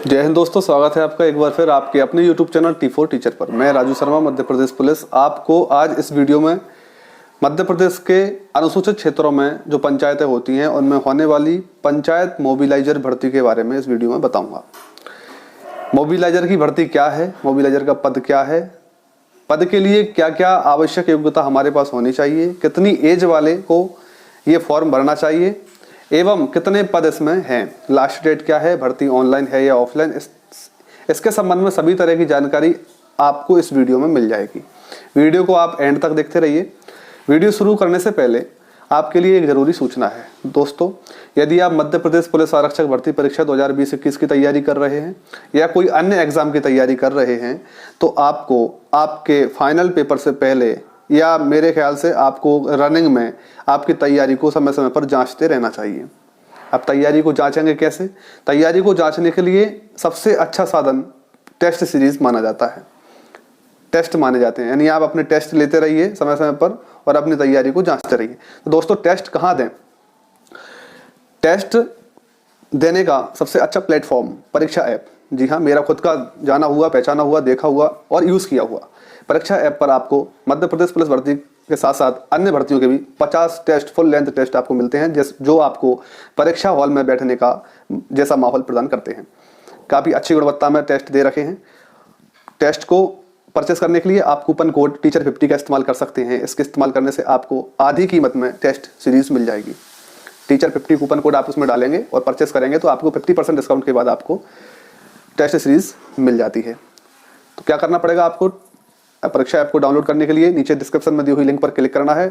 जय हिंद दोस्तों, स्वागत है आपका एक बार फिर आपके अपने YouTube चैनल T4 टीचर पर। मैं राजू शर्मा, मध्य प्रदेश पुलिस, आपको आज इस वीडियो में मध्य प्रदेश के अनुसूचित क्षेत्रों में जो पंचायतें होती हैं उनमें होने वाली पंचायत मोबिलाइजर भर्ती के बारे में इस वीडियो में बताऊंगा। मोबिलाइजर की भर्ती क्या है, मोबिलाइजर का पद क्या है, पद के लिए क्या क्या आवश्यक योग्यता हमारे पास होनी चाहिए, कितनी एज वाले को ये फॉर्म भरना चाहिए एवं कितने पद इसमें हैं, लास्ट डेट क्या है, भर्ती ऑनलाइन है या ऑफलाइन, इसके संबंध में सभी तरह की जानकारी आपको इस वीडियो में मिल जाएगी। वीडियो को आप एंड तक देखते रहिए। वीडियो शुरू करने से पहले आपके लिए एक जरूरी सूचना है दोस्तों, यदि आप मध्य प्रदेश पुलिस आरक्षक भर्ती परीक्षा 2020-21 की तैयारी कर रहे हैं या कोई अन्य एग्जाम की तैयारी कर रहे हैं तो आपको आपके फाइनल पेपर से पहले या मेरे ख्याल से आपको रनिंग में आपकी तैयारी को समय समय पर जांचते रहना चाहिए। अब तैयारी को जांचेंगे कैसे? तैयारी को जांचने के लिए सबसे अच्छा साधन टेस्ट सीरीज माना जाता है, टेस्ट माने जाते हैं। यानी आप अपने टेस्ट लेते रहिए समय समय पर और अपनी तैयारी को जांचते रहिए। तो दोस्तों, टेस्ट कहाँ दें? टेस्ट देने का सबसे अच्छा प्लेटफॉर्म परीक्षा ऐप। जी हाँ, मेरा खुद का जाना हुआ, पहचाना हुआ, देखा हुआ और यूज़ किया हुआ परीक्षा ऐप पर आपको मध्य प्रदेश पुलिस भर्ती के साथ साथ अन्य भर्तियों के भी 50 टेस्ट, फुल लेंथ टेस्ट आपको मिलते हैं, जो आपको परीक्षा हॉल में बैठने का जैसा माहौल प्रदान करते हैं। काफ़ी अच्छी गुणवत्ता में टेस्ट दे रखे हैं। टेस्ट को परचेस करने के लिए आप कूपन कोड टीचर 50 का इस्तेमाल कर सकते हैं। इसके इस्तेमाल करने से आपको आधी कीमत में टेस्ट सीरीज मिल जाएगी। टीचर 50 कूपन कोड आप उसमें डालेंगे और परचेस करेंगे तो आपको 50% डिस्काउंट के बाद आपको टेस्ट सीरीज मिल जाती है। तो क्या करना पड़ेगा आपको? परीक्षा ऐप को डाउनलोड करने के लिए नीचे डिस्क्रिप्शन में दी हुई लिंक पर क्लिक करना है।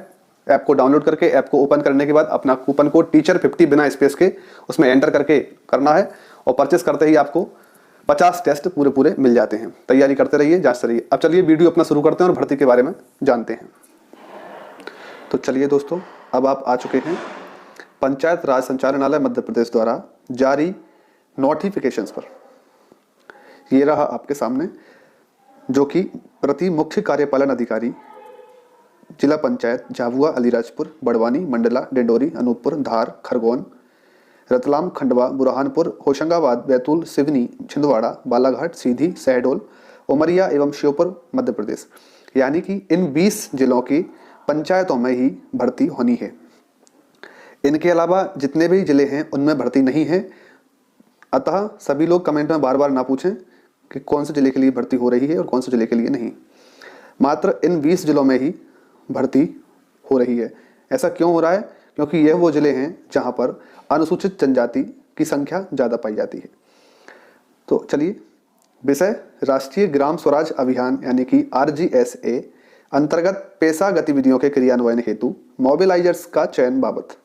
ऐप को डाउनलोड करके ऐप को ओपन करने के बाद अपना कूपन कोड टीचर 50 बिना स्पेस के उसमें एंटर करके करना है और परचेस करते ही आपको 50 टेस्ट पूरे मिल जाते हैं। तैयारी करते रहिए, जांचते रहिए। अब चलिए वीडियो अपना शुरू करते हैं और भर्ती के बारे में जानते हैं। तो चलिए दोस्तों, अब आप आ चुके हैं पंचायत राज संचालनालय मध्य प्रदेश द्वारा जारी नोटिफिकेशंस पर। ये रहा आपके सामने, जो कि प्रति मुख्य कार्यपालन अधिकारी जिला पंचायत झाबुआ, अलीराजपुर, बड़वानी, मंडला, डिंडोरी, अनूपपुर, धार, खरगोन, रतलाम, खंडवा, बुरहानपुर, होशंगाबाद, बैतूल, सिवनी, छिंदवाड़ा, बालाघाट, सीधी, शहडोल, उमरिया एवं श्योपुर मध्य प्रदेश, यानी कि इन 20 जिलों की पंचायतों में ही भर्ती होनी है। इनके अलावा जितने भी जिले हैं उनमें भर्ती नहीं है। अतः सभी लोग कमेंट में बार बार ना पूछें कि कौन से जिले के लिए भर्ती हो रही है और कौन से जिले के लिए नहीं। मात्र इन 20 जिलों में ही भर्ती हो रही है। ऐसा क्यों हो रहा है? क्योंकि यह वो जिले हैं जहां पर अनुसूचित जनजाति की संख्या ज़्यादा पाई जाती है। तो चलिए, विषय राष्ट्रीय ग्राम स्वराज अभियान यानी कि RGSA अंतर्गत पेशा गतिविधियों के क्रियान्वयन हेतु मोबिलाइजर्स का चयन बाबत।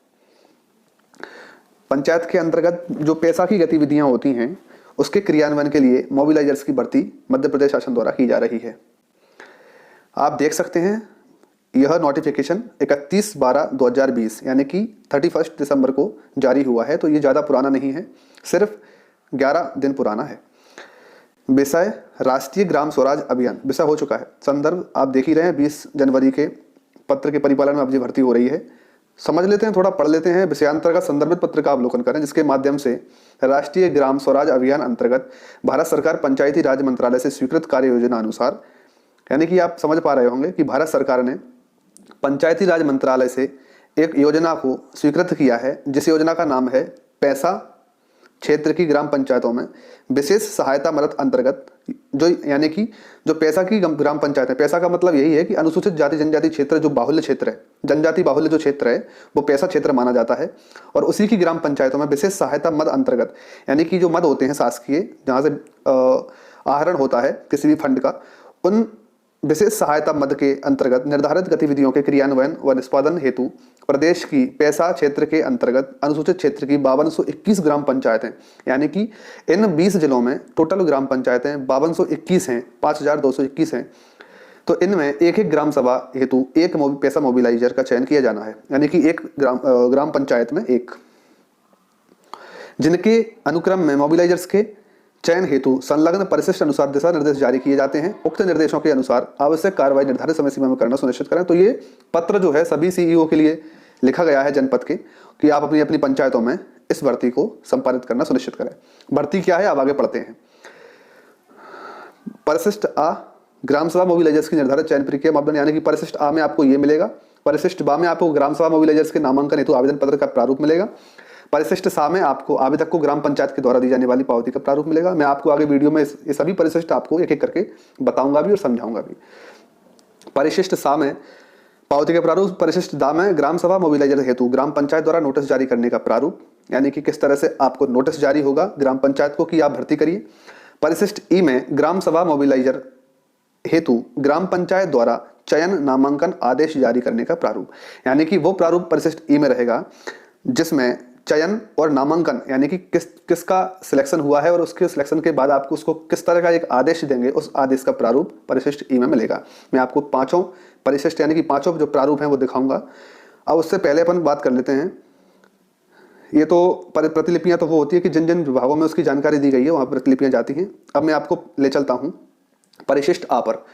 पंचायत के अंतर्गत जो पेशा की गतिविधियां होती हैं उसके क्रियान्वयन के लिए मोबिलाइजर्स की भर्ती मध्य प्रदेश शासन द्वारा की जा रही है। आप देख सकते हैं यह नोटिफिकेशन 31/12/2020 यानी कि 31 दिसंबर को जारी हुआ है। तो ये ज़्यादा पुराना नहीं है, सिर्फ 11 दिन पुराना है। विषय राष्ट्रीय ग्राम स्वराज अभियान विषय हो चुका है। संदर्भ आप देख ही रहे हैं, 20 जनवरी के पत्र के परिपालन में अब ये भर्ती हो रही है। समझ लेते हैं, थोड़ा पढ़ लेते हैं। विषयांतर्गत संदर्भित पत्र का अवलोकन करें, जिसके माध्यम से राष्ट्रीय ग्राम स्वराज अभियान अंतर्गत भारत सरकार पंचायती राज मंत्रालय से स्वीकृत कार्य योजना अनुसार, यानी कि आप समझ पा रहे होंगे कि भारत सरकार ने पंचायती राज मंत्रालय से एक योजना को स्वीकृत किया है, जिस योजना का नाम है पैसा क्षेत्र की ग्राम पंचायतों में विशेष सहायता मदद अंतर्गत, जो यानी कि जो पैसा की ग्राम पंचायत है। पैसा का मतलब यही है कि अनुसूचित जाति जनजाति क्षेत्र जो बाहुल्य क्षेत्र है, जनजाति बाहुल्य जो क्षेत्र है वो पैसा क्षेत्र माना जाता है। और उसी की ग्राम पंचायतों में विशेष सहायता मद अंतर्गत, यानी कि जो मद होते हैं शासकीय, जहाँ से आहरण होता है किसी भी फंड का, उन विशेष सहायता मद के अंतर्गत निर्धारित गतिविधियों के क्रियान्वयन व निष्पादन हेतु प्रदेश की पैसा क्षेत्र के अंतर्गत अनुसूचित क्षेत्र की 5221 ग्राम पंचायतें, यानी कि इन 20 जिलों में टोटल ग्राम पंचायतें 5221 हैं, 5221 हैं। तो इनमें एक एक ग्राम सभा हेतु एक पैसा मोबिलाइजर का चयन किया जाना है, यानी कि एक ग्राम पंचायत में एक, जिनके अनुक्रम में मोबिलाइजर्स के चयन हेतु संलग्न परिशिष्ट अनुसार दिशा निर्देश जारी किए जाते हैं। उक्त निर्देशों के अनुसार आवश्यक कार्रवाई निर्धारित समय सीमा में करना सुनिश्चित करें। तो ये पत्र जो है सभी CEO के लिए लिखा गया है जनपद के, कि आप अपनी अपनी पंचायतों में इस भर्ती को संपादित करना सुनिश्चित करें। भर्ती क्या है, अब आगे पढ़ते हैं। परिशिष्ट आ ग्राम सभा मोबिलाइजर्स की निर्धारित चयन प्रक्रिया मापदंड, यानी कि परिशिष्ट आ में आपको ये मिलेगा, परिशिष्ट बा में आपको ग्राम सभा मोबिलाइजर्स के नामांकन हेतु आवेदन पत्र का प्रारूप मिलेगा, परिशिष्ट सा में आपको आवेदक को ग्राम पंचायत के द्वारा दी जाने वाली पावती का प्रारूप मिलेगा। मैं आपको आगे वीडियो में ये सभी परिशिष्ट आपको एक एक करके बताऊंगा भी और समझाऊंगा भी। परिशिष्ट सा में पावती का प्रारूप, परिशिष्ट दा में ग्राम सभा मोबिलाइजर हेतु ग्राम पंचायत द्वारा नोटिस जारी करने का प्रारूप, यानी कि किस तरह से आपको नोटिस जारी होगा ग्राम पंचायत को कि आप भर्ती करिए। परिशिष्ट ई में ग्राम सभा मोबिलाइजर हेतु ग्राम पंचायत द्वारा चयन नामांकन आदेश जारी करने का प्रारूप, यानी कि वो प्रारूप परिशिष्ट ई में रहेगा जिसमें चयन और नामांकन, यानी कि किसका सिलेक्शन हुआ है और उसके सिलेक्शन के बाद आपको उसको किस तरह का एक आदेश देंगे, उस आदेश का प्रारूप परिशिष्ट ई में मिलेगा। मैं आपको पांचों परिशिष्ट यानी कि पांचों जो प्रारूप हैं वो दिखाऊंगा। अब उससे पहले अपन बात कर लेते हैं, ये तो प्रतिलिपियां तो वो होती है कि जिन जिन विभागों में उसकी जानकारी दी गई है वहां प्रतिलिपियां जाती हैं। अब मैं आपको ले चलता हूं परिशिष्ट आ पर।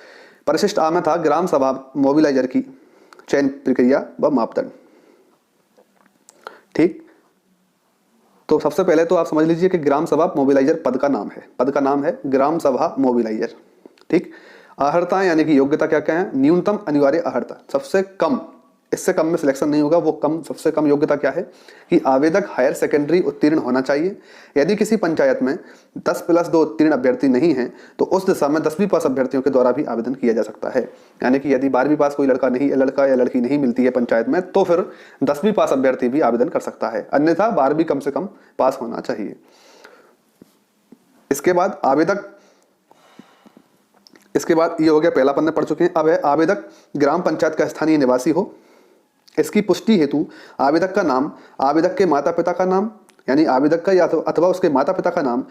परिशिष्ट आ में था ग्राम सभा मोबिलाइजर की चयन प्रक्रिया व मापदंड। ठीक, तो सबसे पहले तो आप समझ लीजिए कि ग्राम सभा मोबिलाइजर पद का नाम है, पद का नाम है ग्राम सभा मोबिलाइजर। ठीक, अर्हता यानी कि योग्यता क्या क्या है, न्यूनतम अनिवार्य अर्हता, सबसे कम, इससे कम में सिलेक्शन नहीं होगा, वो कम, सबसे कम योग्यता क्या है कि आवेदक हायर सेकेंडरी उत्तीर्ण होना चाहिए। यदि किसी पंचायत में 10+2 उत्तीर्ण अभ्यर्थी नहीं है तो उस दिशा में 10वीं पास अभ्यर्थियों के द्वारा भी आवेदन किया जा सकता है। यानी कि यदि 12वीं पास कोई लड़का या लड़की नहीं मिलती है पंचायत में तो फिर 10वीं पास अभ्यर्थी भी आवेदन कर सकता है, अन्यथा 12वीं कम से कम पास होना चाहिए। इसके बाद ये हो गया, पहला पन्ने पढ़ चुके हैं। अब है आवेदक ग्राम पंचायत का स्थानीय निवासी हो। इसकी पुष्टि हेतु आवेदक का नाम, आवेदक के माता पिता का नाम, यानी आवेदक का या तो अथवा उसके माता पिता का नाम,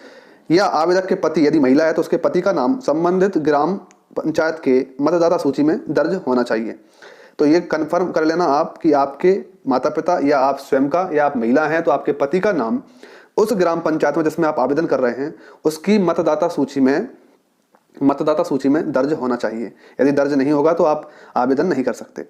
या आवेदक के पति, यदि महिला है तो उसके पति का नाम संबंधित ग्राम पंचायत के मतदाता सूची में दर्ज होना चाहिए। तो ये कंफर्म कर लेना आप कि आपके माता पिता या आप स्वयं का, या आप महिला हैं तो आपके पति का नाम उस ग्राम पंचायत में जिसमें आप आवेदन कर रहे हैं उसकी मतदाता सूची में दर्ज होना चाहिए। यदि दर्ज नहीं होगा तो आप आवेदन नहीं कर सकते।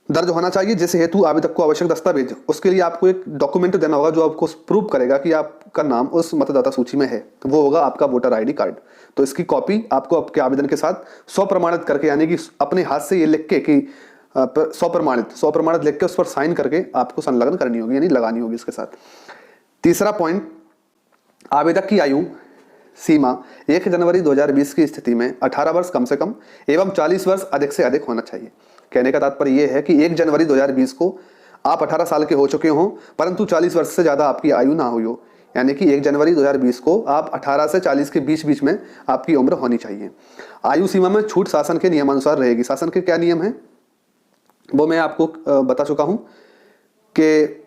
दर्ज होना चाहिए, जिस हेतु आवेदक को आवश्यक दस्तावेज, उसके लिए आपको एक डॉक्यूमेंट देना होगा जो आपको प्रूव करेगा कि आपका नाम उस मतदाता सूची में है, वो होगा आपका वोटर आईडी कार्ड। तो इसकी कॉपी आपको आपके आवेदन के साथ स्वप्रमाणित करके, यानी कि अपने हाथ से ये लिख के कि स्वप्रमाणित लिख के उस पर साइन करके आपको संलग्न करनी होगी, यानी लगानी होगी इसके साथ। तीसरा पॉइंट, आवेदक की आयु सीमा 1 जनवरी 2020 की स्थिति में 18 वर्ष कम से कम एवं 40 वर्ष अधिक से अधिक होना चाहिए। कहने का तात्पर्य यह है कि 1 जनवरी 2020 को आप 18 साल के हो चुके हो परंतु 40 वर्ष से ज्यादा आपकी आयु ना हुई हो, यानी कि 1 जनवरी 2020 को आप 18 से 40 के बीच में आपकी उम्र होनी चाहिए। आयु सीमा में छूट शासन के नियमानुसार रहेगी। शासन के क्या नियम है वो मैं आपको बता चुका हूं कि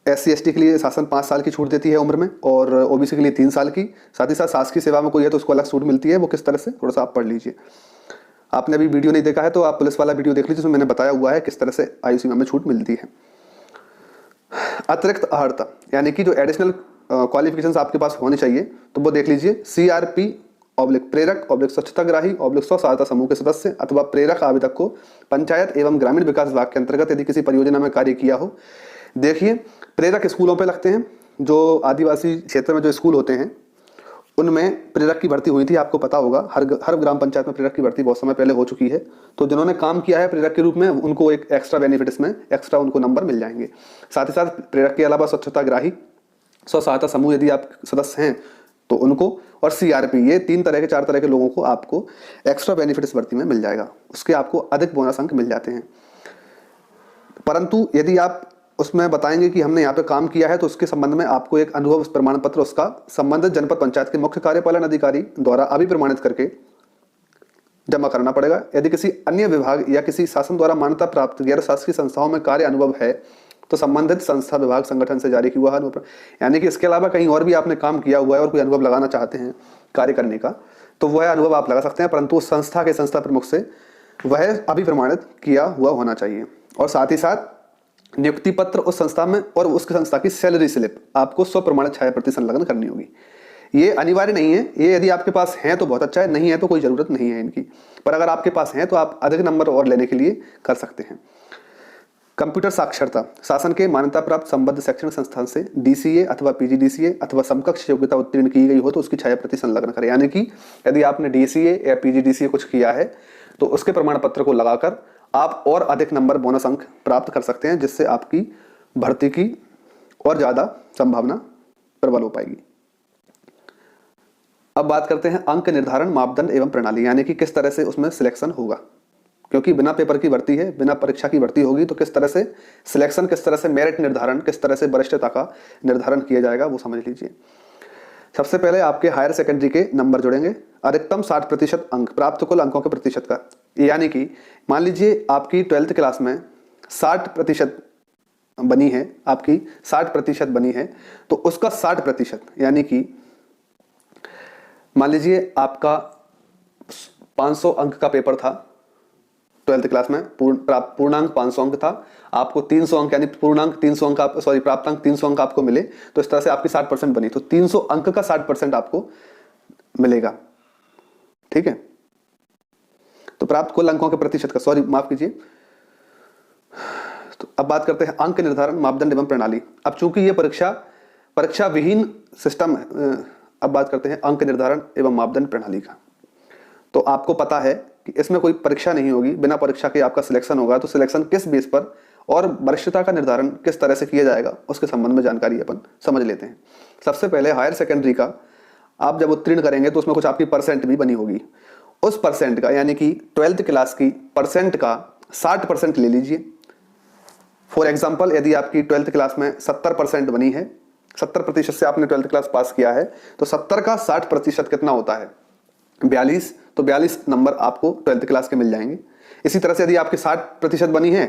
SC/ST के लिए शासन 5 साल की छूट देती है उम्र में, और OBC के लिए 3 साल की। साथ ही साथ शासकीय सेवा में कोई है तो उसको अलग छूट मिलती है। वो किस तरह से, थोड़ा सा आप पढ़ लीजिए। आपने अभी वीडियो नहीं देखा है तो आप पुलिस वाला वीडियो देख लीजिए, उसमें मैंने बताया हुआ है किस तरह से आयु सीमा में छूट मिलती है। अतिरिक्त अर्हता यानी कि जो एडिशनल क्वालिफिकेशंस आपके पास होने चाहिए तो वो देख लीजिए। CRP/प्रेरक स्वच्छताग्राही स्व सहायता समूह के सदस्य अथवा प्रेरक आवेदक को पंचायत एवं ग्रामीण विकास विभाग के अंतर्गत यदि किसी परियोजना में कार्य किया हो। देखिए, प्रेरक स्कूलों पे लगते हैं, जो आदिवासी क्षेत्र में जो स्कूल होते हैं उनमें प्रेरक की भर्ती हुई थी, आपको पता होगा। हर ग्राम पंचायत में प्रेरक की भर्ती बहुत समय पहले हो चुकी है। तो जिन्होंने काम किया है प्रेरक के रूप में उनको एक एक्स्ट्रा बेनिफिट, इसमें एक्स्ट्रा उनको नंबर मिल जाएंगे। साथ ही साथ प्रेरक के अलावा स्वच्छताग्राही स्व सहायता समूह यदि आप सदस्य हैं तो उनको, और CRP, ये 4 तरह के लोगों को आपको एक्स्ट्रा बेनिफिट इस भर्ती में मिल जाएगा। उसके आपको अधिक बोनस अंक मिल जाते हैं। परंतु यदि आप उसमें बताएंगे कि हमने यहाँ पे काम किया है तो उसके संबंध में आपको एक अनुभव प्रमाण पत्र उसका संबंधित जनपद पंचायत के मुख्य कार्यपालन अधिकारी द्वारा अभिप्रमाणित करके जमा करना पड़ेगा। यदि किसी अन्य विभाग या किसी शासन द्वारा मान्यता प्राप्त गैर शासकीय संस्थाओं में कार्य अनुभव है तो संबंधित संस्था, विभाग, संगठन से जारी किया हुआ अनुभव, यानी कि इसके अलावा कहीं और भी आपने काम किया हुआ है और कोई अनुभव लगाना चाहते हैं कार्य करने का तो वह अनुभव आप लगा सकते हैं, परंतु उस संस्था के संस्था प्रमुख से वह अभिप्रमाणित किया हुआ होना चाहिए। और साथ ही साथ नियुक्ति पत्र उस संस्था में और उसकी संस्था की सैलरी स्लिप आपको स्वप्रमाणित छायाप्रति संलग्न करनी होगी। ये अनिवार्य नहीं है, ये यदि आपके पास है तो बहुत अच्छा है, नहीं है तो कोई जरूरत नहीं है इनकी। पर अगर आपके पास है तो आप अधिक नंबर और लेने के लिए कर सकते हैं। कंप्यूटर साक्षरता शासन के मान्यता प्राप्त संबद्ध शैक्षणिक संस्थान से डीसीए अथवा पीजीडीसीए अथवा समकक्ष योग्यता उत्तीर्ण की गई हो तो उसकी छाया प्रति संलग्न करें। यानी कि यदि आपने डीसीए या पीजीडीसीए कुछ किया है तो उसके प्रमाण पत्र को लगाकर आप और अधिक नंबर बोनस अंक प्राप्त कर सकते हैं, जिससे आपकी भर्ती की और ज्यादा संभावना प्रबल हो पाएगी। अब बात करते हैं अंक निर्धारण मापदंड एवं प्रणाली, यानी कि किस तरह से उसमें सिलेक्शन होगा, क्योंकि बिना पेपर की भर्ती है, बिना परीक्षा की भर्ती होगी, तो किस तरह से सिलेक्शन, किस तरह से मेरिट निर्धारण, किस तरह से वरिष्ठता का निर्धारण किया जाएगा वो समझ लीजिए। सबसे पहले आपके हायर सेकेंडरी के नंबर जुड़ेंगे, अधिकतम 60% अंक प्राप्त कुल अंकों के प्रतिशत का, यानी कि मान लीजिए आपकी 12th क्लास में 60% बनी है, आपकी 60% बनी है, तो उसका 60% यानी कि मान लीजिए आपका 500 अंक का पेपर था 12th क्लास में, पूर्णांक 500 अंक था, आपको 300 अंक यानी पूर्णांक 300 अंक प्राप्त अंक 300 अंक आपको मिले, तो इस तरह से आपकी 60% बनी, तो 300 अंक का 60% आपको मिलेगा। ठीक है, तो प्राप्त कुल अंकों के प्रतिशत का, माफ कीजिए। तो अब बात करते हैं अंक निर्धारण मापदंड एवं प्रणाली। अब चूंकि ये परीक्षा विहीन सिस्टम है, अब बात करते हैं अंक निर्धारण एवं मापदंड प्रणाली का। तो आपको पता है कि इसमें कोई परीक्षा नहीं होगी, बिना परीक्षा के आपका सिलेक्शन होगा, तो सिलेक्शन किस बेस पर और वरिष्ठता का निर्धारण किस तरह से किया जाएगा उसके संबंध में जानकारी अपन समझ लेते हैं। सबसे पहले हायर सेकेंडरी का आप जब उत्तीर्ण करेंगे तो उसमें कुछ आपकी परसेंट भी बनी होगी, उस परसेंट का यानी कि 12th क्लास की परसेंट का 60% ले लीजिए। फॉर एग्जाम्पल यदि आपकी 12th क्लास में 70% बनी है, 70% से आपने 12th क्लास पास किया है, तो 70 का 60% कितना होता है? 42, तो 42 नंबर आपको 12th क्लास के मिल जाएंगे। इसी तरह से यदि आपकी 60% बनी है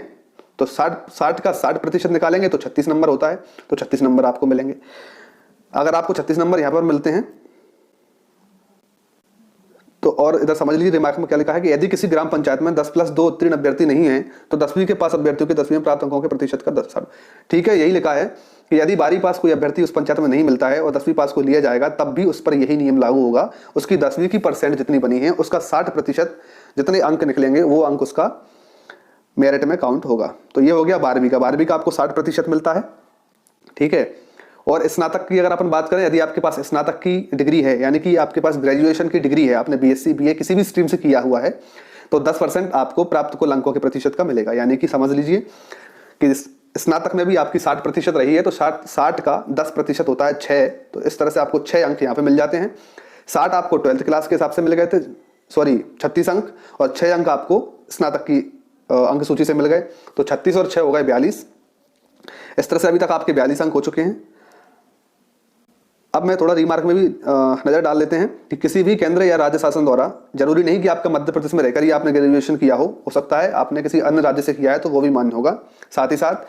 तो 60 का 60% निकालेंगे तो 36 नंबर होता है, तो 36 नंबर आपको मिलेंगे। अगर आपको 36 नंबर यहां पर मिलते हैं तो और इधर समझ लीजिए रिमार्क में क्या लिखा है कि यदि किसी ग्राम पंचायत में 10+2 उत्तीर्ण अभ्यर्थी नहीं है तो 10वीं के पास अभ्यर्थियों के 10वीं में प्राप्त अंकों के प्रतिशत का 10। ठीक है, यही लिखा है कि यदि 12वीं पास कोई अभ्यर्थी उस पंचायत में नहीं मिलता है और 10वीं पास को लिया जाएगा तब भी उस पर यही नियम लागू होगा, उसकी 10वीं की परसेंट जितनी बनी है उसका 60% जितने अंक निकलेंगे वो अंक उसका मेरिट में काउंट होगा। तो ये हो गया 12वीं का आपको 60% मिलता है। ठीक है, और स्नातक की अगर अपन बात करें, यदि आपके पास स्नातक की डिग्री है यानी कि आपके पास ग्रेजुएशन की डिग्री है, आपने बीएससी बीए किसी भी स्ट्रीम से किया हुआ है, तो 10% आपको प्राप्त कुल अंकों के प्रतिशत का मिलेगा। यानी कि समझ लीजिए कि स्नातक में भी आपकी 60% रही है तो 60 का 10% होता है 6, तो इस तरह से आपको 6 अंक यहाँ पे मिल जाते हैं। 60 आपको 12th क्लास के हिसाब से मिल गए थे, 36 अंक, और 6 अंक आपको स्नातक की अंक सूची से मिल गए, तो 36 और 6 हो गए 42। इस तरह से अभी तक आपके 42 अंक हो चुके हैं। अब मैं थोड़ा रिमार्क में भी नजर डाल लेते हैं कि किसी भी केंद्र या राज्य शासन द्वारा, जरूरी नहीं कि आपका मध्य प्रदेश में रहकर ही आपने ग्रेजुएशन किया हो सकता है आपने किसी अन्य राज्य से किया है तो वो भी मान्य होगा। साथ ही साथ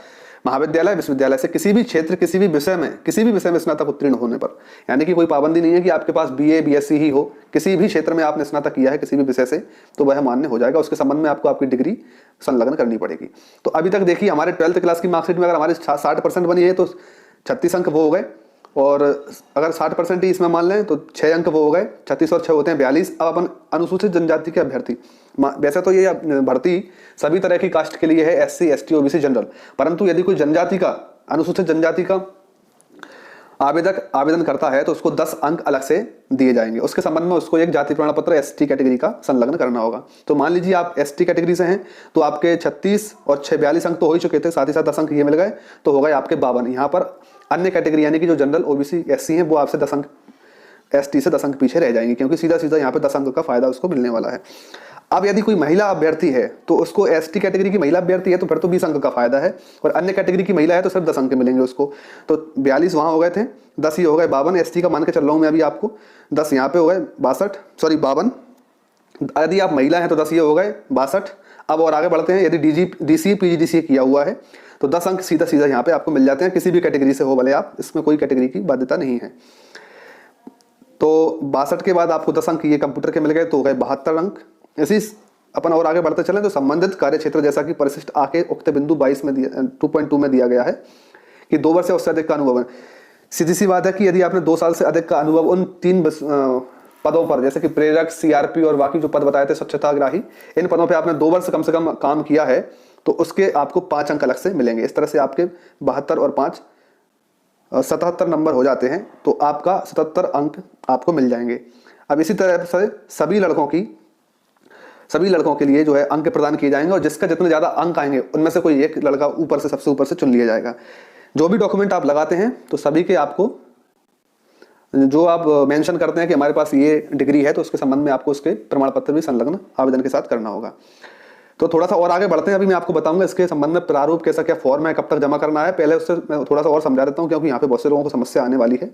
महाविद्यालय विश्वविद्यालय से किसी भी क्षेत्र किसी भी विषय में स्नातक उत्तीर्ण होने पर, यानी कि कोई पाबंदी नहीं है कि आपके पास बीए बीएससी ही हो, किसी भी क्षेत्र में आपने स्नातक किया है किसी भी विषय से तो वह मान्य हो जाएगा। उसके संबंध में आपको आपकी डिग्री संलग्न करनी पड़ेगी। तो अभी तक देखिए हमारे 12th क्लास की मार्कशीट में अगर हमारे 60% बनी है तो 36 अंक वो हो गए, और अगर 60% ही इसमें मान लें तो 6 अंक वो हो गए, 36 और 6 होते हैं 42। अब अपन अनुसूचित जनजाति के अभ्यर्थी, वैसे तो ये भर्ती सभी तरह की कास्ट के लिए है, एससी एसटी ओबीसी जनरल, परंतु यदि कोई जनजाति का अनुसूचित जनजाति का आवेदन करता है तो उसको 10 अंक अलग से दिए जाएंगे। उसके संबंध में उसको एक जाति प्रमाण पत्र एसटी कैटेगरी का संलग्न करना होगा। तो मान लीजिए आप एसटी कैटेगरी से हैं तो आपके 36 और 6 42 अंक तो हो ही चुके थे, साथ ही साथ 10 अंक ये मिल गए तो हो गए आपके 52। यहाँ पर अन्य कैटेगरी यानी कि जो जनरल ओबीसी एससी हैं वो आपसे 10 अंक, एसटी से 10 अंक पीछे रह जाएंगे, क्योंकि सीधा सीधा यहाँ पे 10 अंक का फायदा उसको मिलने वाला है। अब यदि कोई महिला अभ्यर्थी है तो उसको एसटी कैटेगरी की महिला अभ्यर्थी है तो फिर तो 20 अंक का फायदा है, और अन्य कैटेगरी की महिला है तो सिर्फ 10 अंक मिलेंगे उसको। तो 42 वहां हो गए थे, 10 ये हो गए 52। एसटी का मान के चल रहा हूं मैं अभी आपको, 10 यहाँ पे हो गए 52। यदि आप महिला हैं तो 10 ये हो गए 62। अब और आगे बढ़ते हैं, यदि डीसीए पीजीडीसीए किया हुआ है तो 10 अंक सीधा सीधा यहाँ पे आपको मिल जाते हैं, किसी भी कैटेगरी से हो भले आप, इसमें कोई कैटेगरी की बाध्यता नहीं है। तो 62 के बाद आपको 10 अंक ये कंप्यूटर के मिल गए तो हो गए 72 अंक। इसी अपन और आगे बढ़ते चलें तो संबंधित कार्य क्षेत्र जैसा कि परिशिष्ट आके उक्त बिंदु 22 में 2.2 में दिया गया है कि 2 वर्ष से उससे अधिक का अनुभव है। सीधी सी बात है कि यदि आपने 2 साल से अधिक का अनुभव उन 3 पदों पर, जैसे कि प्रेरक, सीआरपी और बाकी जो पद बताए थे स्वच्छताग्राही, इन पदों पर आपने 2 वर्ष कम से कम काम किया है तो उसके आपको 5 अंक अलग से मिलेंगे। इस तरह से आपके 72 और 5 77 नंबर हो जाते हैं, तो आपका 77 अंक आपको मिल जाएंगे। अब इसी तरह से सभी लड़कों के लिए जो है अंक प्रदान किए जाएंगे, और जिसका जितने ज़्यादा अंक आएंगे उनमें से कोई एक लड़का ऊपर से सबसे ऊपर से चुन लिया जाएगा। जो भी डॉक्यूमेंट आप लगाते हैं तो सभी के आपको जो आप मेंशन करते हैं कि हमारे पास ये डिग्री है, तो उसके संबंध में आपको उसके प्रमाण पत्र भी संलग्न आवेदन के साथ करना होगा। तो थोड़ा सा और आगे बढ़ते हैं, अभी मैं आपको बताऊंगा इसके संबंध में प्रारूप कैसा क्या फॉर्म है, कब तक जमा करना है। पहले उससे मैं थोड़ा सा और समझा देता हूँ, क्योंकि यहाँ पे बहुत से लोगों को समस्या आने वाली है।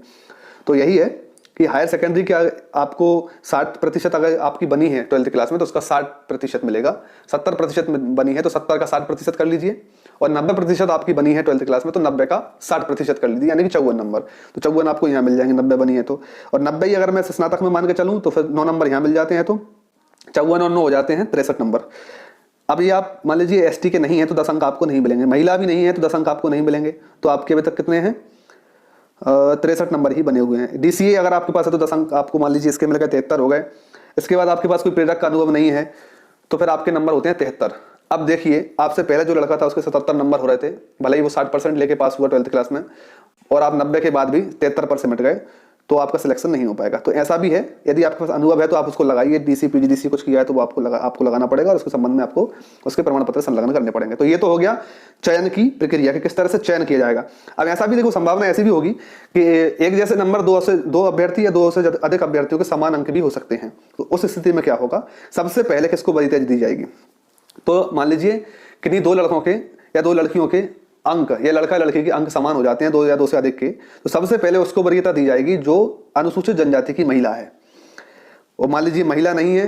तो यही है कि हायर सेकेंडरी के आपको 60% अगर आपकी बनी है 12th क्लास में तो उसका 60% मिलेगा। 70% में बनी है तो 70 का 60% कर लीजिए, और 90% आपकी बनी है 12th क्लास में तो 90 का 60% कर लीजिए, यानी कि 54 नंबर। तो 54 आपको यहाँ मिल जाएंगे, 90 बनी है तो। और 90 ही अगर मैं स्नातक में मान के चलूँ तो फिर 9 नंबर यहाँ मिल जाते हैं, तो 54 और 9 हो जाते हैं 63 नंबर। अब ये आप मान लीजिए ST के नहीं है तो 10 अंक आपको नहीं मिलेंगे, महिला भी नहीं है तो 10 अंक आपको नहीं मिलेंगे। तो आपके अभी तक कितने हैं? 63 नंबर ही बने हुए हैं। DCA अगर आपके पास है तो 10 अंक आपको मान लीजिए इसके मिल गए, 73 हो गए। इसके बाद आपके पास कोई प्रेरक का अनुभव नहीं है तो फिर आपके नंबर होते हैं 73। अब देखिए, आपसे पहले जो लड़का था उसके 77 नंबर हो रहे थे, भले ही वो 60% लेके पास हुआ 12th क्लास में, और आप 90 के बाद भी 73 पर सिमट गए, तो आपका सिलेक्शन नहीं हो पाएगा। तो ऐसा भी है, यदि आपके पास अनुभव है तो आप उसको लगाइए। DC PGDC कुछ किया है तो वो आपको लगाना पड़ेगा, और उसके संबंध में आपको उसके प्रमाण पत्र संलग्न करने पड़ेंगे। तो ये तो हो गया चयन की प्रक्रिया कि किस तरह से चयन किया जाएगा। अब ऐसा भी देखो, संभावना ऐसी भी होगी कि एक जैसे नंबर दो अभ्यर्थी या 2 से अधिक अभ्यर्थियों के समान अंक भी हो सकते हैं। तो उस स्थिति में क्या होगा, सबसे पहले किसको वरीयता दी जाएगी? तो मान लीजिए किन्हीं 2 लड़कों के या 2 लड़कियों के अंक, या लड़का लड़की के अंक समान हो जाते हैं 2 या 2 से अधिक के, तो सबसे पहले उसको वरीयता दी जाएगी जो अनुसूचित जनजाति की महिला है। और मान लीजिए महिला नहीं है,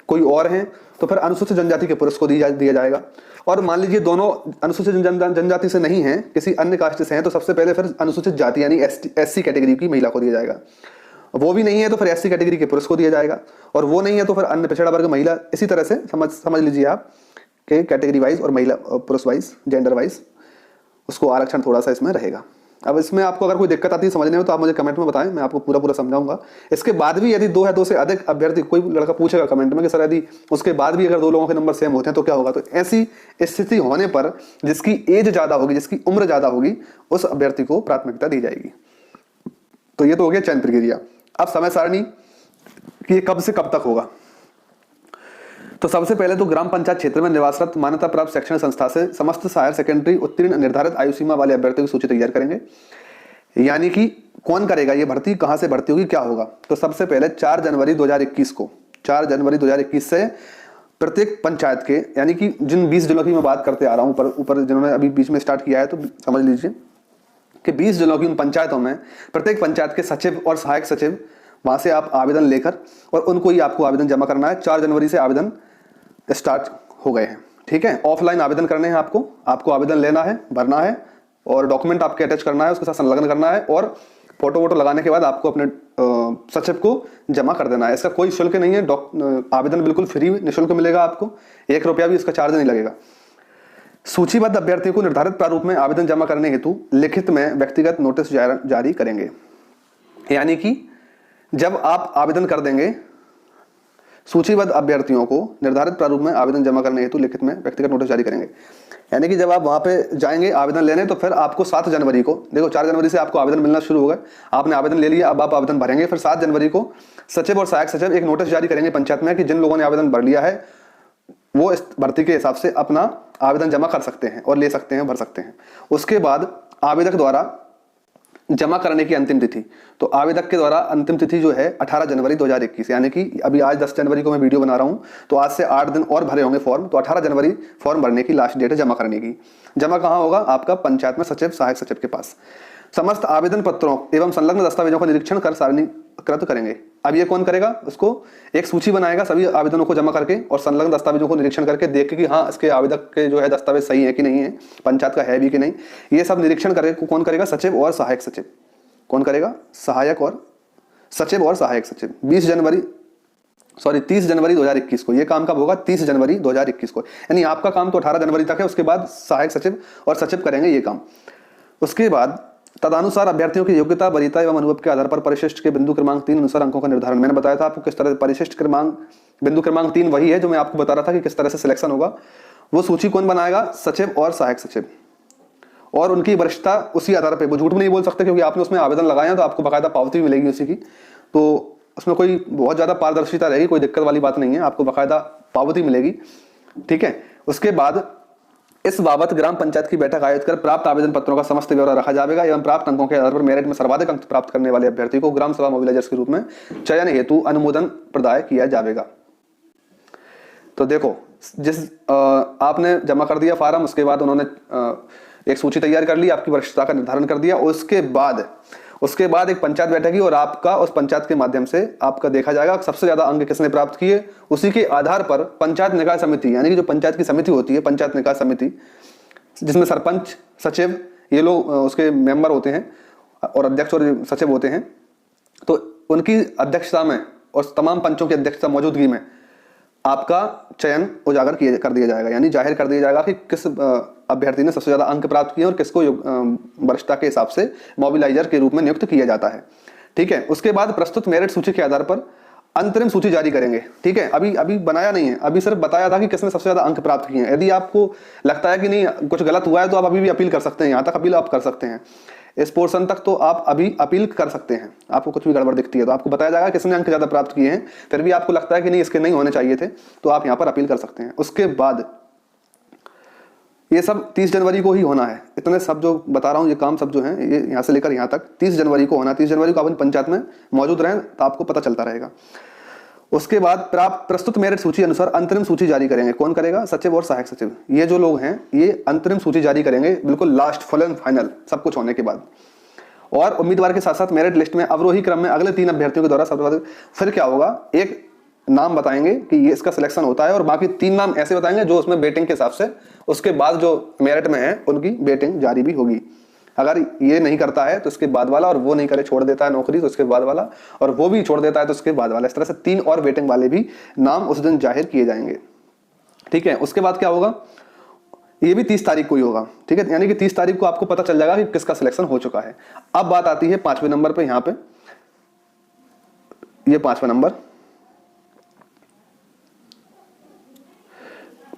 कोई और है, तो फिर अनुसूचित जनजाति के पुरुष को दिया जाएगा। और मान लीजिए दोनों अनुसूचित जनजाति से नहीं है, किसी अन्य कास्ट से हैं, तो सबसे पहले फिर अनुसूचित जाति यानी SC कैटेगरी की महिला को दिया जाएगा। वो भी नहीं है तो फिर SC कैटेगरी के पुरुष को दिया जाएगा, और वो नहीं है तो फिर अन्य पिछड़ा वर्ग महिला। इसी तरह से समझ लीजिए आप कि कैटेगरी वाइज और महिला पुरुष वाइज, जेंडर वाइज उसको आरक्षण थोड़ा सा इसमें रहेगा। अब इसमें आपको अगर कोई दिक्कत आती है समझने में तो आप मुझे कमेंट में बताएं, मैं आपको पूरा समझाऊंगा। इसके बाद भी यदि 2 या 2 से अधिक अभ्यर्थी, कोई लड़का पूछेगा कमेंट में कि सर यदि उसके बाद भी अगर 2 लोगों के नंबर सेम होते हैं तो क्या होगा, तो ऐसी स्थिति होने पर जिसकी एज ज़्यादा होगी, जिसकी उम्र ज़्यादा होगी, उस अभ्यर्थी को प्राथमिकता दी जाएगी। तो ये तो हो गया चयन प्रक्रिया। अब समय सारणी कि कब से कब तक होगा। तो सबसे पहले तो ग्राम पंचायत क्षेत्र में निवासरत मान्यता प्राप्त शैक्षणिक संस्था से समस्त हायर सेकेंडरी उत्तीर्ण निर्धारित आयु सीमा वाले अभ्यर्थियों की सूची तैयार करेंगे। यानी कि कौन करेगा ये भर्ती, कहां से भर्ती होगी, क्या होगा। तो सबसे पहले 4 जनवरी 2021 से प्रत्येक पंचायत के, यानी कि जिन 20 जिलों की मैं बात करते आ रहा हूं, ऊपर जिन्होंने अभी बीच में स्टार्ट किया है, तो समझ लीजिए कि 20 जिलों की उन पंचायतों में प्रत्येक पंचायत के सचिव और सहायक सचिव, वहां से आप आवेदन लेकर और उनको ही आपको आवेदन जमा करना है। 4 जनवरी से आवेदन स्टार्ट हो गए हैं, ठीक है। ऑफलाइन आवेदन करने हैं आपको आवेदन लेना है, भरना है, और डॉक्यूमेंट आपके अटैच करना है, उसके साथ संलग्न करना है, और फोटो लगाने के बाद आपको अपने सचिव को जमा कर देना है। इसका कोई शुल्क नहीं है, आवेदन बिल्कुल फ्री निःशुल्क मिलेगा आपको, 1 रुपया भी इसका चार्ज नहीं लगेगा। सूचीबद्ध अभ्यर्थियों को निर्धारित प्रारूप में आवेदन जमा करने हेतु लिखित में व्यक्तिगत नोटिस जारी करेंगे। यानी कि जब आप आवेदन कर देंगे, सूचीबद्ध अभ्यर्थियों को निर्धारित प्रारूप में आवेदन जमा करने हेतु लिखित में व्यक्तिगत नोटिस जारी करेंगे। यानी कि जब आप वहां पे जाएंगे आवेदन लेने, तो फिर आपको 7 जनवरी को, देखो 4 जनवरी से आपको आवेदन मिलना शुरू होगा, आपने आवेदन ले लिया, अब आप आवेदन भरेंगे। फिर 7 जनवरी को सचिव और सहायक सचिव एक नोटिस जारी करेंगे पंचायत में कि जिन लोगों ने आवेदन भर लिया है वो इस भर्ती के हिसाब से अपना आवेदन जमा कर सकते हैं और ले सकते हैं, भर सकते हैं। उसके बाद आवेदक द्वारा जमा करने की अंतिम तिथि, तो आवेदक के द्वारा अंतिम तिथि जो है 18 जनवरी 2021, यानी कि अभी आज 10 जनवरी को मैं वीडियो बना रहा हूं, तो आज से 8 दिन और भरे होंगे फॉर्म, तो 18 जनवरी फॉर्म भरने की लास्ट डेट है जमा करने की। जमा कहां होगा? आपका पंचायत में सचिव सहायक सचिव के पास। समस्त आवेदन पत्रों एवं संलग्न दस्तावेजों का निरीक्षण कर सारणीकृत करेंगे। अब ये कौन करेगा? उसको एक सूची बनाएगा सभी आवेदनों को जमा करके और संलग्न दस्तावेजों को निरीक्षण करके देख के कि हाँ इसके आवेदक के जो है दस्तावेज सही है कि नहीं है, पंचायत का है भी कि नहीं, ये सब निरीक्षण करके कौन करेगा? सचिव और सहायक सचिव। कौन करेगा? सहायक और सचिव और सहायक सचिव। 30 जनवरी 2021 को ये काम कब होगा? 30 जनवरी 2021 को। यानी आपका काम तो 18 जनवरी तक है, उसके बाद सहायक सचिव और सचिव करेंगे ये काम। उसके बाद तदनुसार अभ्यर्थियों की योग्यता, वरीयता एवं अनुभव के आधार पर परिशिष्ट के बिंदु क्रमांक 3 अनुसार अंकों का निर्धारण। मैंने बताया था आपको किस तरह परिशिष्ट क्रमांक, बिंदु क्रमांक 3 वही है जो मैं आपको बता रहा था कि किस तरह से सिलेक्शन होगा। वो सूची कौन बनाएगा? सचिव और सहायक सचिव, और उनकी वरिष्ठता उसी आधार पर, वो झूठ में नहीं बोल सकते क्योंकि आपने उसमें आवेदन लगाया तो आपको बाकायदा पावती मिलेगी उसी की, तो उसमें कोई बहुत ज़्यादा पारदर्शिता रहेगी, कोई दिक्कत वाली बात नहीं है, आपको बाकायदा पावती मिलेगी। ठीक है, उसके बाद इस बाबत ग्राम पंचायत की बैठक आयोजित कर प्राप्त आवेदन पत्रों का समस्त ब्यौरा रखा जाएगा एवं प्राप्त अंकों के आधार पर मेरिट में सर्वाधिक अंक प्राप्त करने वाले अभ्यर्थी को ग्राम सभा मोबिलाइजर्स के रूप में चयन हेतु अनुमोदन प्रदाय किया जाएगा। तो देखो, जिस आपने जमा कर दिया फार्म, उसके बाद उन्होंने एक सूची तैयार कर ली, आपकी वरिष्ठता का निर्धारण कर दिया, उसके बाद एक पंचायत बैठेगी और आपका उस पंचायत के माध्यम से आपका देखा जाएगा सबसे ज्यादा अंक किसने प्राप्त किए। उसी के आधार पर पंचायत निकाय समिति, यानी कि जो पंचायत की समिति होती है, पंचायत निकाय समिति, जिसमें सरपंच, सचिव, ये लोग उसके मेंबर होते हैं और अध्यक्ष और सचिव होते हैं, तो उनकी अध्यक्षता में और तमाम पंचों की अध्यक्षता मौजूदगी में आपका चयन उजागर कर दिया जाएगा, यानी जाहिर कर दिया जाएगा कि किस अभ्यर्थी ने सबसे ज्यादा अंक प्राप्त किए और किसको वरिष्ठता के हिसाब से मोबिलाइजर के रूप में नियुक्त किया जाता है। ठीक है, उसके बाद प्रस्तुत मेरिट सूची के आधार पर अंतरिम सूची जारी करेंगे। ठीक है, अभी बनाया नहीं है, अभी सिर्फ बताया था कि किसने सबसे ज्यादा अंक प्राप्त किए हैं। यदि आपको लगता है कि नहीं कुछ गलत हुआ है तो आप अभी भी अपील कर सकते हैं, यहाँ तक अपील आप कर सकते हैं, इस पोर्शन तक तो आप अभी अपील कर सकते हैं। आपको कुछ भी गड़बड़ दिखती है तो आपको बताया जाएगा किसने अंक ज्यादा प्राप्त किए हैं, फिर भी आपको लगता है कि नहीं इसके नहीं होने चाहिए थे तो आप यहाँ पर अपील कर सकते हैं। उसके बाद ये सब 30 जनवरी को ही होना है। इतने सब जो बता रहा हूँ ये काम सब जो है ये यहाँ से लेकर यहाँ तक 30 जनवरी को होना। 30 जनवरी को अपनी पंचायत में मौजूद रहें तो आपको पता चलता रहेगा। उसके बाद प्राप्त प्रस्तुत मेरिट सूची अनुसार अंतरिम सूची जारी करेंगे। कौन करेगा? सचिव और सहायक सचिव। ये जो लोग हैं ये अंतरिम सूची जारी करेंगे, बिल्कुल लास्ट फुल एंड फाइनल सब कुछ होने के बाद। और उम्मीदवार के साथ साथ मेरिट लिस्ट में अवरोही क्रम में अगले 3 अभ्यर्थियों के द्वारा सबसे फिर क्या होगा, एक नाम बताएंगे कि ये इसका सिलेक्शन होता है और बाकी 3 नाम ऐसे बताएंगे जो उसमें वेटिंग के हिसाब से उसके बाद जो मेरिट में है उनकी वेटिंग जारी भी होगी। अगर ये नहीं करता है तो इसके बाद वाला, और वो नहीं करे छोड़ देता है नौकरी तो इसके बाद वाला, और वो भी छोड़ देता है तो इसके बाद वाला। इस तरह से 3 और वेटिंग वाले भी नाम उस दिन जाहिर किए जाएंगे। ठीक है, उसके बाद क्या होगा, ये भी 30 तारीख को ही होगा। ठीक है, यानी कि 30 तारीख को आपको पता चल जाएगा कि किसका सिलेक्शन हो चुका है। अब बात आती है 5वें नंबर पे। यहाँ पे ये 5वां नंबर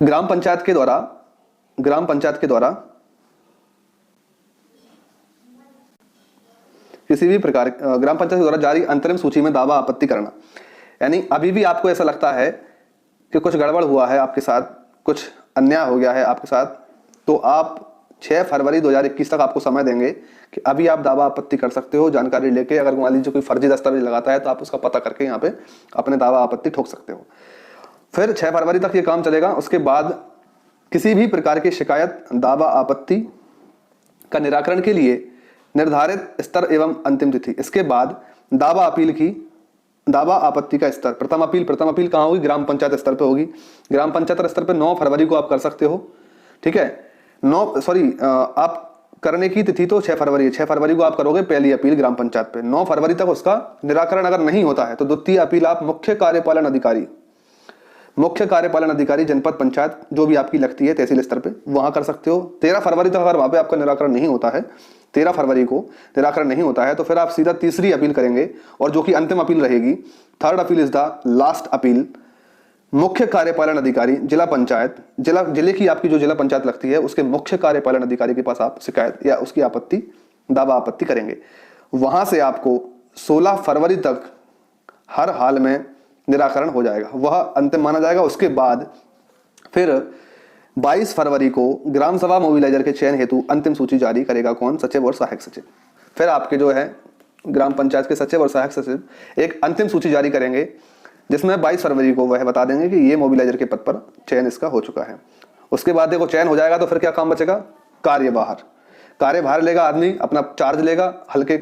ग्राम पंचायत के द्वारा किसी भी प्रकार ग्राम पंचायत के द्वारा जारी अंतरिम सूची में दावा आपत्ति करना। यानी अभी भी आपको ऐसा लगता है कि कुछ गड़बड़ हुआ है आपके साथ, कुछ अन्याय हो गया है आपके साथ, तो आप 6 फरवरी 2021 तक आपको समय देंगे कि अभी आप दावा आपत्ति कर सकते हो। जानकारी लेके, अगर मान लीजिए कोई फर्जी दस्तावेज लगाता है तो आप उसका पता करके यहाँ पे अपने दावा आपत्ति ठोक सकते हो। फिर 6 फरवरी तक ये काम चलेगा। उसके बाद किसी भी प्रकार की शिकायत, दावा आपत्ति का निराकरण के लिए निर्धारित स्तर एवं अंतिम तिथि। इसके बाद दावा आपत्ति का स्तर, प्रथम अपील कहाँ होगी? ग्राम पंचायत स्तर पे होगी। ग्राम पंचायत स्तर पे 9 फरवरी को आप कर सकते हो। ठीक है, आप करने की तिथि तो 6 फरवरी है। 6 फरवरी को आप करोगे पहली अपील ग्राम पंचायत पे। 9 फरवरी तक उसका निराकरण अगर नहीं होता है तो द्वितीय अपील आप मुख्य कार्यपालन अधिकारी जनपद पंचायत जो भी आपकी लगती है तहसील स्तर पे वहां कर सकते हो। 13 फरवरी तक अगर वहां पे आपका निराकरण नहीं होता है, 13 फरवरी को निराकरण नहीं होता है तो फिर आप सीधा तीसरी अपील करेंगे और जो कि अंतिम अपील रहेगी। Third appeal is the last appeal. मुख्य कार्यपालन अधिकारी जिला पंचायत, जिले की आपकी जो जिला पंचायत लगती है उसके मुख्य कार्यपालन अधिकारी के पास आप शिकायत या उसकी आपत्ति, दावा आपत्ति करेंगे। वहां से आपको 16 फरवरी तक हर हाल में निराकरण हो जाएगा, वह अंतिम माना जाएगा। उसके बाद फिर 22 फरवरी को ग्राम सभा मोबिलाइजर के चयन हेतु अंतिम सूची जारी करेगा। कौन? सचिव और सहायक सचिव। फिर आपके जो है ग्राम पंचायत के सचिव और सहायक सचिव एक अंतिम सूची जारी करेंगे जिसमें 22 फरवरी को वह बता देंगे कि ये मोबिलाइजर के पद पर चयन इसका हो चुका है। उसके बाद देखो चयन हो जाएगा तो फिर क्या काम बचेगा? कार्यभार लेगा आदमी, अपना चार्ज लेगा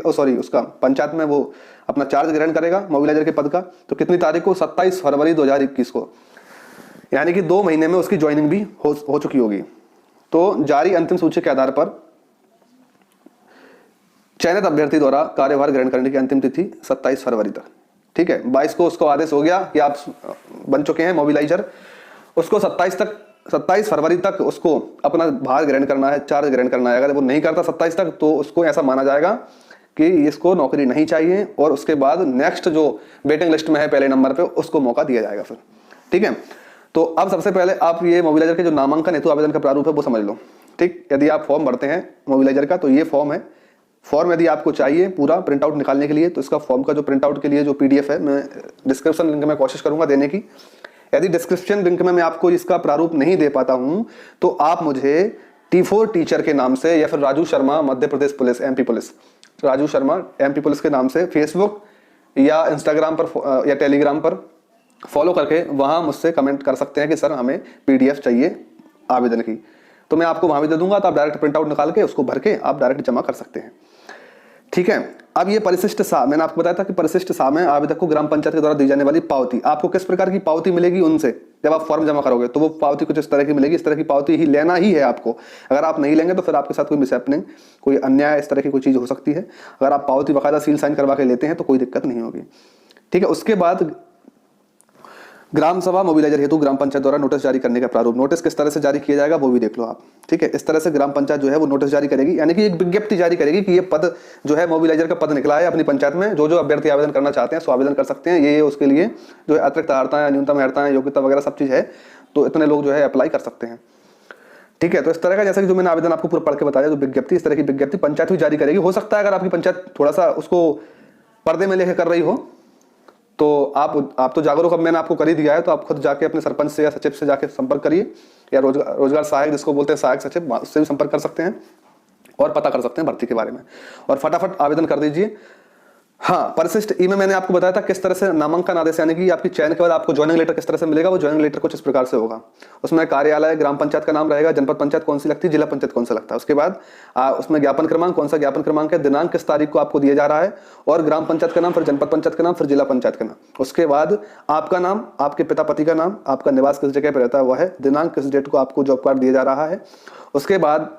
उसका पंचायत में वो अपना चार्ज ग्रहण करेगा मोबिलाइजर के पद का। तो कितनी तारीख को? 27 फरवरी 2021 को, यानी कि 2 महीने में उसकी ज्वाइनिंग भी हो चुकी होगी। तो जारी अंतिम सूची के आधार पर चयनित अभ्यर्थी द्वारा कार्यभार ग्रहण करने की अंतिम तिथि 27 फरवरी तक। ठीक है, 22 को उसको आदेश हो गया कि आप बन चुके हैं मोबिलाइजर, उसको 27 फरवरी तक उसको अपना भार ग्रहण करना है, चार्ज ग्रहण करना है। अगर वो नहीं करता 27 तक तो उसको ऐसा माना जाएगा कि इसको नौकरी नहीं चाहिए और उसके बाद नेक्स्ट जो वेटिंग लिस्ट में है पहले नंबर पे उसको मौका दिया जाएगा फिर। ठीक है, तो अब सबसे पहले आप ये मोबिलाइजर के जो नामांकन हेतु आवेदन का प्रारूप है वो समझ लो। ठीक, यदि आप फॉर्म भरते हैं मोबिलाइजर का तो ये फॉर्म है। फॉर्म यदि आपको चाहिए पूरा प्रिंट आउट निकालने के लिए तो इसका फॉर्म का जो प्रिंट आउट के लिए जो PDF है मैं डिस्क्रिप्शन लिंक में कोशिश करूंगा देने की। यदि डिस्क्रिप्शन लिंक में मैं आपको इसका प्रारूप नहीं दे पाता हूं तो आप मुझे T4 टीचर के नाम से या फिर Raju Sharma Madhya Pradesh police MP police, Raju Sharma MP police के नाम से फेसबुक या इंस्टाग्राम पर या टेलीग्राम पर फॉलो करके वहां मुझसे कमेंट कर सकते हैं कि सर हमें PDF चाहिए आवेदन की, तो मैं आपको वहां भी दे दूंगा। तो आप डायरेक्ट प्रिंट आउट निकाल के उसको भर के आप डायरेक्ट जमा कर सकते हैं। ठीक है, अब ये परिशिष्ट साह, मैंने आपको बताया था कि परिशिष्ट साह में आवेदक को ग्राम पंचायत के द्वारा दी जाने वाली पावती, आपको किस प्रकार की पावती मिलेगी उनसे जब आप फॉर्म जमा करोगे तो वो पावती कुछ इस तरह की मिलेगी। इस तरह की पावती ही लेना ही है आपको। अगर आप नहीं लेंगे तो फिर आपके साथ कोई मिसहैपनिंग, कोई अन्याय, इस तरह की कोई चीज हो सकती है। अगर आप पावती बाकायदा सील साइन करवा के लेते हैं तो कोई दिक्कत नहीं होगी। ठीक है, उसके बाद ग्राम सभा मोबिलाइजर हेतु ग्राम पंचायत द्वारा नोटिस जारी करने का प्रारूप। नोटिस किस तरह से जारी किया जाएगा वो भी देख लो आप। ठीक है, इस तरह से ग्राम पंचायत जो है वो नोटिस जारी करेगी, यानी कि एक विज्ञप्ति जारी करेगी कि ये पद जो है मोबिलाइजर का पद निकला है अपनी पंचायत में, जो अभ्यर्थी आवेदन करना चाहते हैं सो आवेदन कर सकते हैं। ये उसके लिए जो है अतिरिक्त अर्हताएं, न्यूनतम अर्हताएं, योग्यता वगैरह सब चीज है, तो इतने लोग जो है अप्लाई कर सकते हैं। ठीक है, तो इस तरह का जैसे कि जो मैंने आवेदन आपको पूरा पढ़ के बताया, जो विज्ञप्ति, इस तरह की विज्ञप्ति पंचायत भी जारी करेगी। हो सकता है अगर आपकी पंचायत थोड़ा सा उसको पर्दे में लेकर कर रही हो तो आप तो जागरूक अब मैंने आपको कर ही दिया है, तो आप खुद जाके अपने सरपंच से या सचिव से जाके संपर्क करिए, या रोजगार सहायक जिसको बोलते हैं सहायक सचिव, उससे भी संपर्क कर सकते हैं और पता कर सकते हैं भर्ती के बारे में, और फटाफट आवेदन कर दीजिए। हाँ, परिशिष्ट ई में मैंने आपको बताया था किस तरह से नामांकन आदेश, यानी कि आपकी चयन के बाद आपको ज्वाइनिंग लेटर किस तरह से मिलेगा। वो ज्वाइनिंग लेटर कुछ इस प्रकार से होगा। उसमें कार्यालय, ग्राम पंचायत का नाम रहेगा, जनपद पंचायत कौन सी लगती है, जिला पंचायत कौन सा लगता है। उसके बाद उसमें ज्ञापन क्रमांक, कौन सा ज्ञापन क्रमांक है, दिनांक किस तारीख को आपको दिया जा रहा है, और ग्राम पंचायत का नाम, फिर जनपद पंचायत का नाम, फिर जिला पंचायत का नाम। उसके बाद आपका नाम, आपके पिता पति का नाम, आपका निवास किस जगह पर रहता है वह है, दिनांक किस डेट को आपको जॉब कार्ड दिया जा रहा है। उसके बाद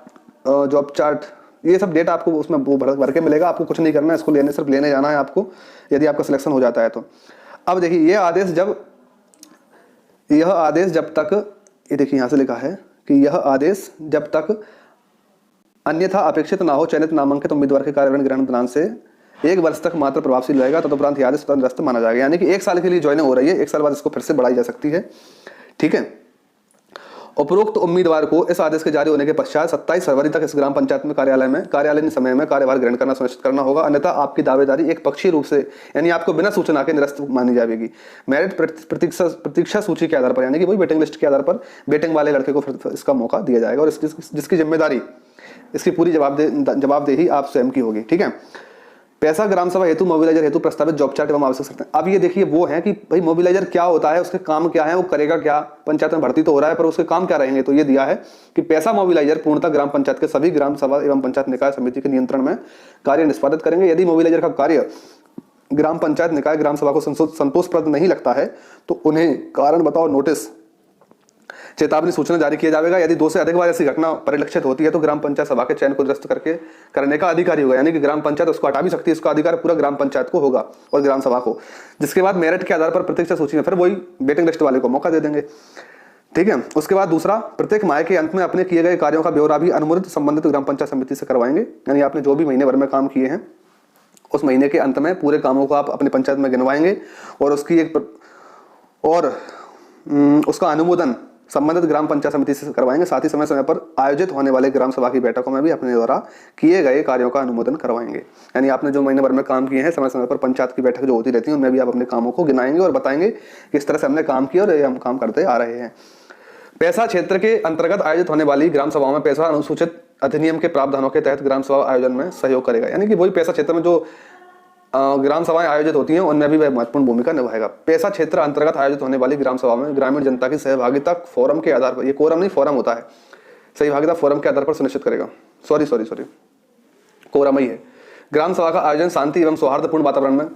जॉब चार्ट, ये सब डेटा आपको उसमें वो भर के मिलेगा। आपको कुछ नहीं करना है, इसको सिर्फ लेने जाना है आपको, यदि आपका सिलेक्शन हो जाता है तो। अब देखिए यह आदेश जब तक, ये देखिए यहाँ से लिखा है कि यह आदेश जब तक अन्यथा अपेक्षित ना हो चयनित नामांकित उम्मीदवार के कार्यान्वयन ग्रहण दिनांक से 1 वर्ष तक मात्र प्रभावशील रहेगा, तदुपरांत यह आदेश स्वतंत्र माना जाएगा। यानी कि 1 साल के लिए ज्वाइनिंग हो रही है, 1 साल बाद इसको फिर से बढ़ाई जा सकती है। ठीक है, उपरोक्त उम्मीदवार को इस आदेश के जारी होने के पश्चात 27 फरवरी तक इस ग्राम पंचायत में कार्यालयीन समय में कार्यभार ग्रहण करना सुनिश्चित करना होगा, अन्यथा आपकी दावेदारी एक पक्षीय रूप से, यानी आपको बिना सूचना के निरस्त मानी जाएगी। मेरिट प्रतीक्षा सूची के आधार पर, यानी कि वही वेटिंग लिस्ट के आधार पर वेटिंग वाले लड़के को फिर इसका मौका दिया जाएगा, और जिसकी जिम्मेदारी, इसकी पूरी जवाबदेही आप स्वयं की होगी। ठीक है, पैसा ग्राम सभा हेतु मोबिलाइजर हेतु प्रस्तावित जॉब चार्ट एवं आवश्यक सकते हैं। अब ये देखिए वो है कि भाई मोबिलाइजर क्या होता है, उसके काम क्या है, वो करेगा क्या, पंचायत में भर्ती तो हो रहा है पर उसके काम क्या रहेंगे। तो ये दिया है कि पैसा मोबिलाइजर पूर्णतः ग्राम पंचायत के सभी ग्राम सभा एवं पंचायत निकाय समिति के नियंत्रण में कार्य निष्पादित करेंगे। यदि मोबिलाइजर का कार्य ग्राम पंचायत निकाय ग्राम सभा को संतोषप्रद नहीं लगता है तो उन्हें कारण बताओ नोटिस, चेतावनी, सूचना जारी किया जाएगा। यदि 2 से अधिक बार ऐसी घटना परिलक्षित होती है तो ग्राम पंचायत सभा के चयन को निरस्त करने का अधिकारी होगा, यानी कि ग्राम पंचायत उसको हटा भी सकती है, इसका अधिकार पूरा ग्राम पंचायत को होगा और ग्राम सभा को। जिसके बाद मेरिट के आधार पर प्रतीक्षा सूची में फिर वही वेटिंग लिस्ट वाले को मौका दे देंगे। ठीक है, उसके बाद दूसरा, प्रत्येक माह के अंत में अपने किए गए कार्यों का ब्यौरा भी अनुमोदित संबंधित ग्राम पंचायत समिति से करवाएंगे, यानी आपने जो भी महीने भर में काम किए हैं उस महीने के अंत में पूरे कामों को आप अपनी पंचायत में गिनवाएंगे और उसका अनुमोदन संबंधित ग्राम पंचायत समिति से करवाएंगे। साथ ही समय समय पर आयोजित होने वाले ग्राम सभा की बैठकों में भी अपने द्वारा किए गए कार्यों का अनुमोदन करवाएंगे, यानी आपने जो महीने भर में काम किए हैं समय समय पर पंचायत की बैठक जो होती रहती है उनमें भी आप अपने कामों को गिनाएंगे और बताएंगे किस तरह से हमने काम किया और ये हम काम करते आ रहे हैं। पैसा क्षेत्र के अंतर्गत आयोजित होने वाली ग्राम सभाओं में पैसा अनुसूचित अधिनियम के प्रावधानों के तहत ग्राम सभा आयोजन में सहयोग करेगा, यानी कि वही पैसा क्षेत्र में जो ग्राम सभाएं आयोजित होती हैं उनमें भी वह महत्वपूर्ण भूमिका निभाएगा। पैसा क्षेत्र अंतर्गत आयोजित होने वाली ग्राम सभा में ग्रामीण जनता की सहभागिता फोरम के आधार पर, ये कोरम नहीं फोरम होता है, सहभागिता फोरम के आधार पर सुनिश्चित करेगा। सॉरी कोरम ही है। ग्राम सभा का आयोजन शांति एवं सौहार्दपूर्ण वातावरण में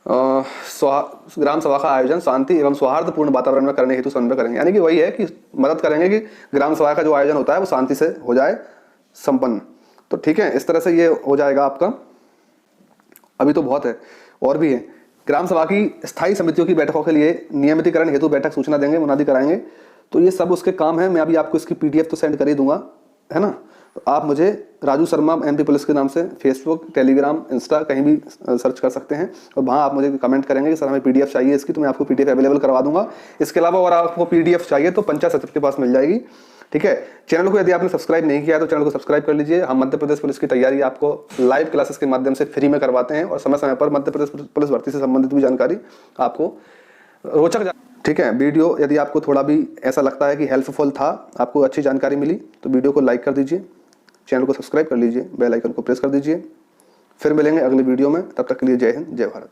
ग्राम सभा का आयोजन शांति एवं सौहार्दपूर्ण वातावरण में करने हेतु समन्वय करेंगे, यानी कि वही है कि मदद करेंगे कि ग्राम सभा का जो आयोजन होता है वो शांति से हो जाए संपन्न। तो ठीक है, इस तरह से ये हो जाएगा आपका। अभी तो बहुत है और भी है। ग्राम सभा की स्थायी समितियों की बैठकों के लिए नियमितीकरण हेतु बैठक सूचना देंगे, मुनादी कराएंगे। तो ये सब उसके काम है। मैं अभी आपको इसकी PDF तो सेंड कर ही दूंगा, है ना। तो आप मुझे राजू शर्मा MP पुलिस के नाम से फेसबुक, टेलीग्राम, इंस्टा कहीं भी सर्च कर सकते हैं और वहाँ आप मुझे कमेंट करेंगे कि सर हमें PDF चाहिए इसकी, तो मैं आपको PDF अवेलेबल करवा दूंगा। इसके अलावा और आपको PDF चाहिए तो पंचायत सचिव के पास मिल जाएगी, ठीक है। चैनल को यदि आपने सब्सक्राइब नहीं किया है तो चैनल को सब्सक्राइब कर लीजिए। हम मध्य प्रदेश पुलिस की तैयारी आपको लाइव क्लासेस के माध्यम से फ्री में करवाते हैं और समय समय पर मध्य प्रदेश पुलिस भर्ती से संबंधित भी जानकारी आपको रोचक, ठीक है। वीडियो यदि आपको थोड़ा भी ऐसा लगता है कि हेल्पफुल था, आपको अच्छी जानकारी मिली, तो वीडियो को लाइक कर दीजिए, चैनल को सब्सक्राइब कर लीजिए, बेल आइकन को प्रेस कर दीजिए। फिर मिलेंगे अगले वीडियो में, तब तक के लिए जय हिंद, जय भारत।